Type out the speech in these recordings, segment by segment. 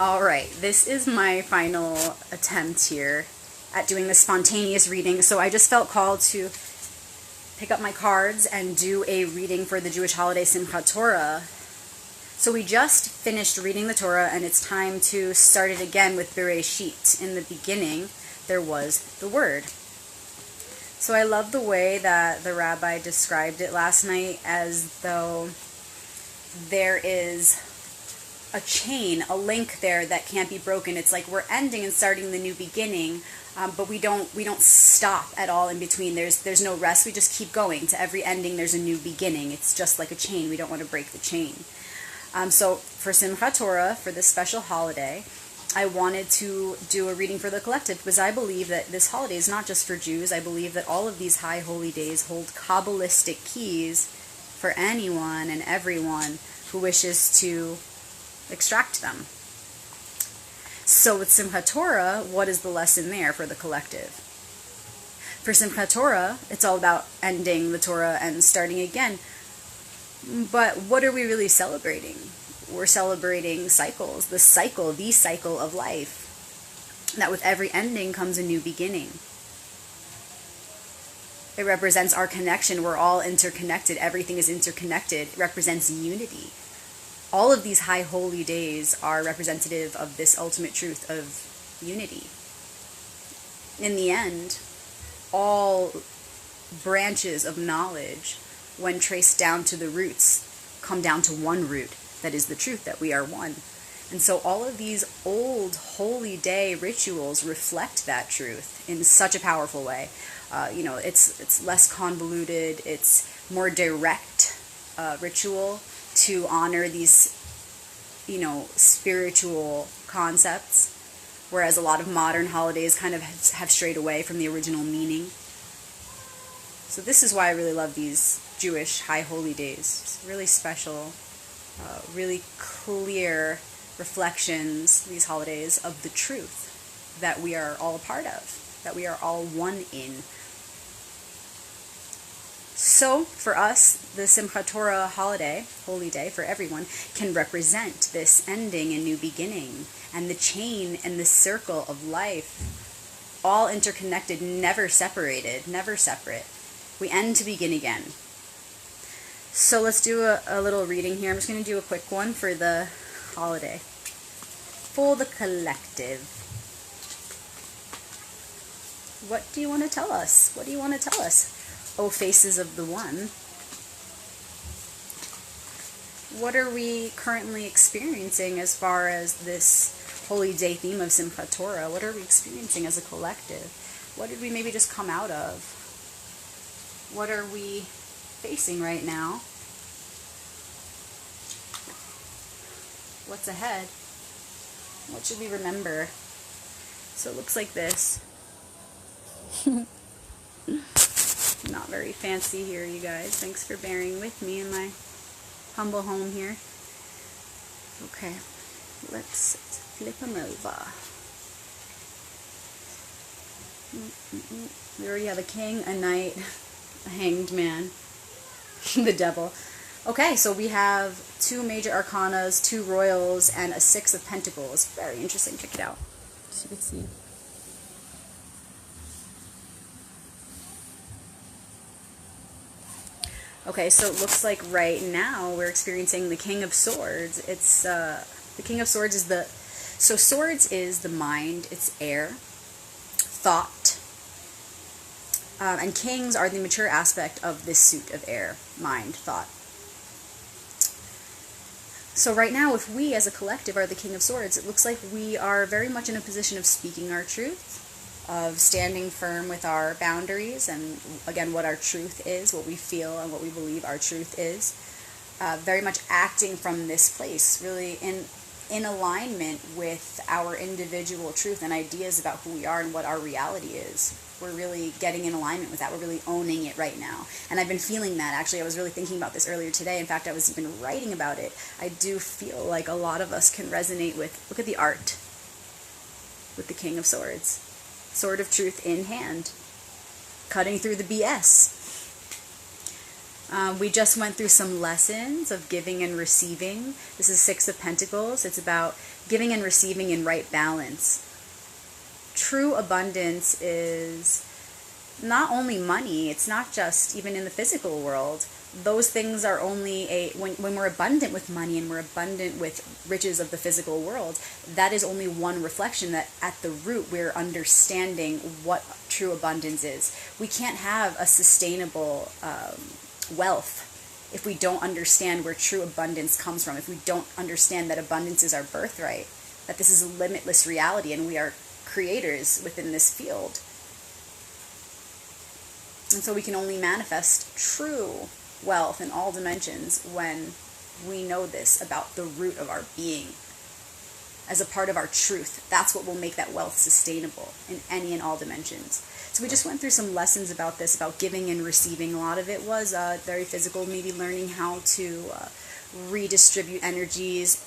Alright, this is my final attempt here at doing this spontaneous reading, so I just felt called to pick up my cards and do a reading for the Jewish holiday Simchat Torah. So we just finished reading the Torah, and it's time to start it again with Bereshit. In the beginning, there was the Word. So I love the way that the rabbi described it last night, as though there is a chain, a link there that can't be broken. It's like we're ending and starting the new beginning, but we don't stop at all in between. There's no rest. We just keep going. To every ending, there's a new beginning. It's just like a chain. We don't want to break the chain. So for Simchat Torah, for this special holiday, I wanted to do a reading for the collective, because I believe that this holiday is not just for Jews. I believe that all of these high holy days hold Kabbalistic keys for anyone and everyone who wishes to extract them. So with Simchat Torah, what is the lesson there for the collective? For Simchat Torah, it's all about ending the Torah and starting again. But what are we really celebrating? We're celebrating cycles, the cycle of life. That with every ending comes a new beginning. It represents our connection. We're all interconnected. Everything is interconnected. It represents unity. All of these high holy days are representative of this ultimate truth of unity. In the end, all branches of knowledge, when traced down to the roots, come down to one root, that is the truth, that we are one. And so all of these old holy day rituals reflect that truth in such a powerful way. It's less convoluted, it's more direct ritual to honor these, spiritual concepts, whereas a lot of modern holidays kind of have strayed away from the original meaning. So this is why I really love these Jewish high holy days. It's really special, really clear reflections, these holidays, of the truth that we are all a part of, that we are all one in. So, for us, the Simchat Torah holiday, holy day for everyone, can represent this ending and new beginning, and the chain and the circle of life, all interconnected, never separated, never separate. We end to begin again. So let's do a little reading here. I'm just going to do a quick one for the holiday. For the collective. What do you want to tell us? What do you want to tell us? O faces of the One. What are we currently experiencing as far as this holy day theme of Simchat Torah? What are we experiencing as a collective? What did we maybe just come out of? What are we facing right now? What's ahead? What should we remember? So it looks like this. Not very fancy here, you guys. Thanks for bearing with me in my humble home here. Okay, let's flip them over. We already have a king, a knight, a hanged man, the devil. Okay, so we have 2 major arcanas, 2 royals, and a 6 of pentacles. Very interesting. Check it out, so you can see. Okay, so it looks like right now we're experiencing the King of Swords. It's the King of Swords is swords is the mind, it's air, thought, and kings are the mature aspect of this suit of air, mind, thought. So right now, if we as a collective are the King of Swords, it looks like we are very much in a position of speaking our truth, of standing firm with our boundaries, and again, what our truth is, what we feel and what we believe our truth is. Very much acting from this place, really in alignment with our individual truth and ideas about who we are and what our reality is. We're really getting in alignment with that. We're really owning it right now. And I've been feeling that, actually. I was really thinking about this earlier today. In fact, I was even writing about it. I do feel like a lot of us can resonate with, look at the art, with the King of Swords. Sword of truth in hand, cutting through the BS. We just went through some lessons of giving and receiving. This is Six of Pentacles. It's about giving and receiving in right balance. True abundance is not only money, it's not just even in the physical world. Those things are only when we're abundant with money and we're abundant with riches of the physical world, that is only one reflection that at the root we're understanding what true abundance is. We can't have a sustainable wealth if we don't understand where true abundance comes from, if we don't understand that abundance is our birthright, that this is a limitless reality and we are creators within this field. And so we can only manifest true wealth in all dimensions when we know this about the root of our being as a part of our truth. That's what will make that wealth sustainable in any and all dimensions. So we just went through some lessons about this, about giving and receiving. A lot of it was very physical, maybe learning how to redistribute energies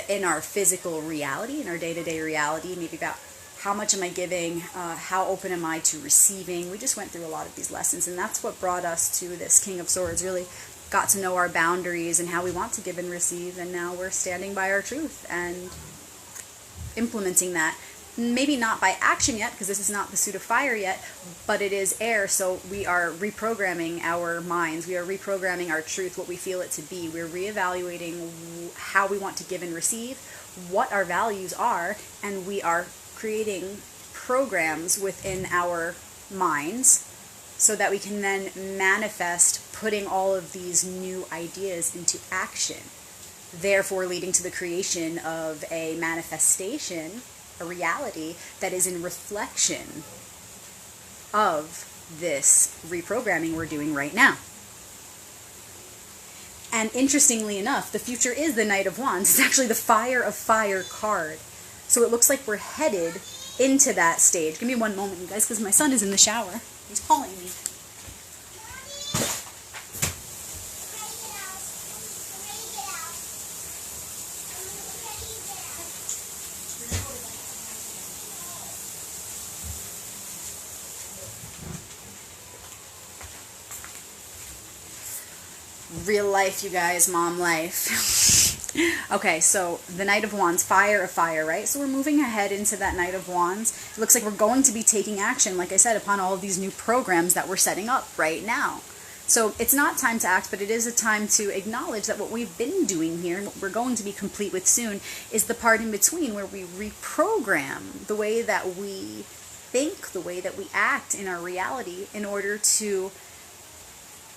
in our physical reality, in our day-to-day reality, maybe about how much am I giving, how open am I to receiving. We just went through a lot of these lessons, and that's what brought us to this King of Swords, really got to know our boundaries and how we want to give and receive, and now we're standing by our truth and implementing that. Maybe not by action yet, because this is not the suit of fire yet, but it is air, so we are reprogramming our minds. We are reprogramming our truth, what we feel it to be. We're reevaluating how we want to give and receive, what our values are, and we are creating programs within our minds so that we can then manifest putting all of these new ideas into action, therefore leading to the creation of a manifestation, a reality that is in reflection of this reprogramming we're doing right now. And interestingly enough, the future is the Knight of Wands. It's actually the Fire of Fire card. So it looks like we're headed into that stage. Give me one moment, you guys, because my son is in the shower. He's calling me. Real life, you guys, mom life. Okay, so the Knight of Wands, Fire of Fire, right? So we're moving ahead into that Knight of Wands. It looks like we're going to be taking action, like I said, upon all of these new programs that we're setting up right now. So it's not time to act, but it is a time to acknowledge that what we've been doing here, and what we're going to be complete with soon, is the part in between where we reprogram the way that we think, the way that we act in our reality in order to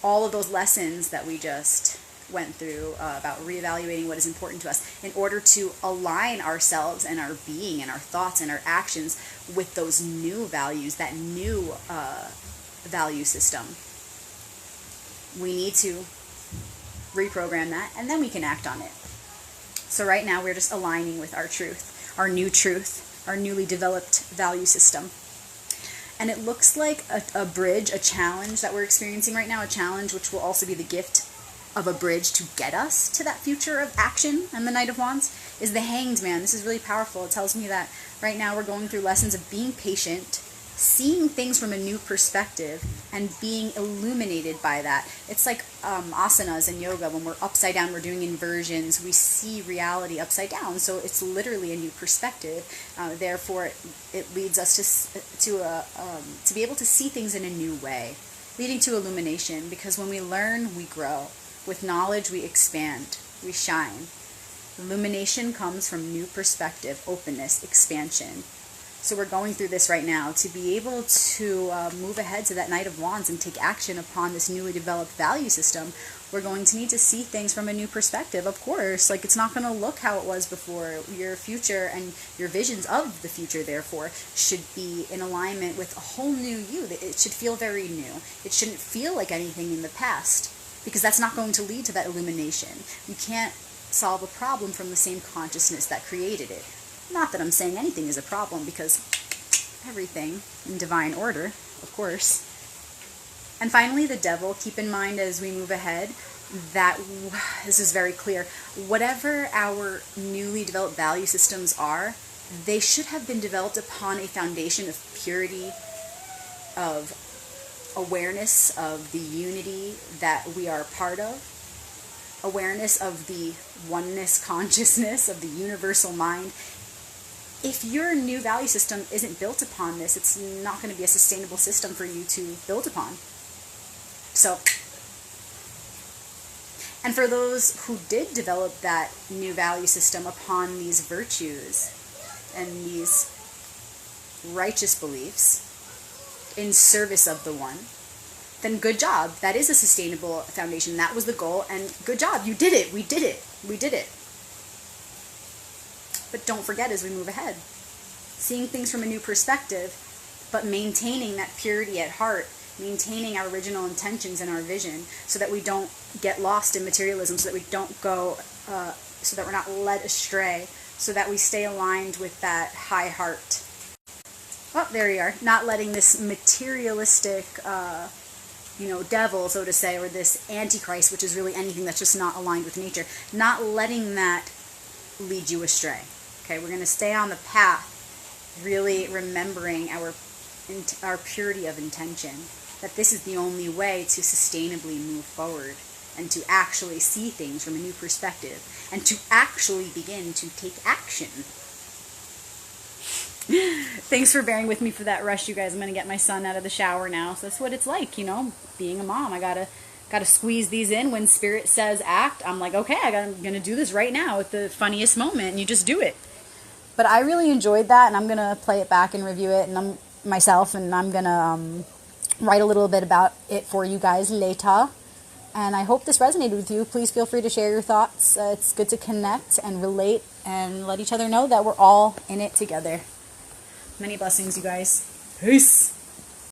all of those lessons that we just went through about reevaluating what is important to us in order to align ourselves and our being and our thoughts and our actions with those new values, that new value system. We need to reprogram that, and then we can act on it. So right now we're just aligning with our truth, our newly developed value system. And it looks like a bridge, a challenge that we're experiencing right now, a challenge which will also be the gift of a bridge to get us to that future of action. And the Knight of Wands is the Hanged Man. This is really powerful. It tells me that right now we're going through lessons of being patient, seeing things from a new perspective, and being illuminated by that. It's like asanas in yoga. When we're upside down, we're doing inversions, we see reality upside down. So it's literally a new perspective. Therefore, it leads us to be able to see things in a new way, leading to illumination. Because when we learn, we grow. With knowledge, we expand, we shine. Illumination comes from new perspective, openness, expansion. So we're going through this right now to be able to move ahead to that Knight of Wands and take action upon this newly developed value system. We're going to need to see things from a new perspective, of course. Like, it's not going to look how it was before. Your future and your visions of the future, therefore, should be in alignment with a whole new you. It should feel very new. It shouldn't feel like anything in the past, because that's not going to lead to that illumination. You can't solve a problem from the same consciousness that created it. Not that I'm saying anything is a problem, because everything in divine order, of course. And finally, the Devil. Keep in mind as we move ahead that this is very clear. Whatever our newly developed value systems are, they should have been developed upon a foundation of purity, of awareness of the unity that we are part of, awareness of the oneness consciousness of the universal mind. If your new value system isn't built upon this, it's not going to be a sustainable system for you to build upon. So, and for those who did develop that new value system upon these virtues and these righteous beliefs in service of the one, then good job. That is a sustainable foundation. That was the goal, and good job. You did it. We did it. We did it. But don't forget as we move ahead, seeing things from a new perspective, but maintaining that purity at heart, maintaining our original intentions and our vision, so that we don't get lost in materialism, so that we don't go, so that we're not led astray, so that we stay aligned with that high heart. Oh, there you are. Not letting this materialistic, devil, so to say, or this antichrist, which is really anything that's just not aligned with nature, not letting that lead you astray. Okay, we're going to stay on the path, really remembering our purity of intention, that this is the only way to sustainably move forward and to actually see things from a new perspective and to actually begin to take action. Thanks for bearing with me for that rush, you guys. I'm going to get my son out of the shower now. So that's what it's like, being a mom. I gotta squeeze these in. When Spirit says act, I'm like, okay, I'm going to do this right now at the funniest moment, and you just do it. But I really enjoyed that, and I'm going to play it back and review it and myself, and I'm going to write a little bit about it for you guys later. And I hope this resonated with you. Please feel free to share your thoughts. It's good to connect and relate and let each other know that we're all in it together. Many blessings, you guys. Peace.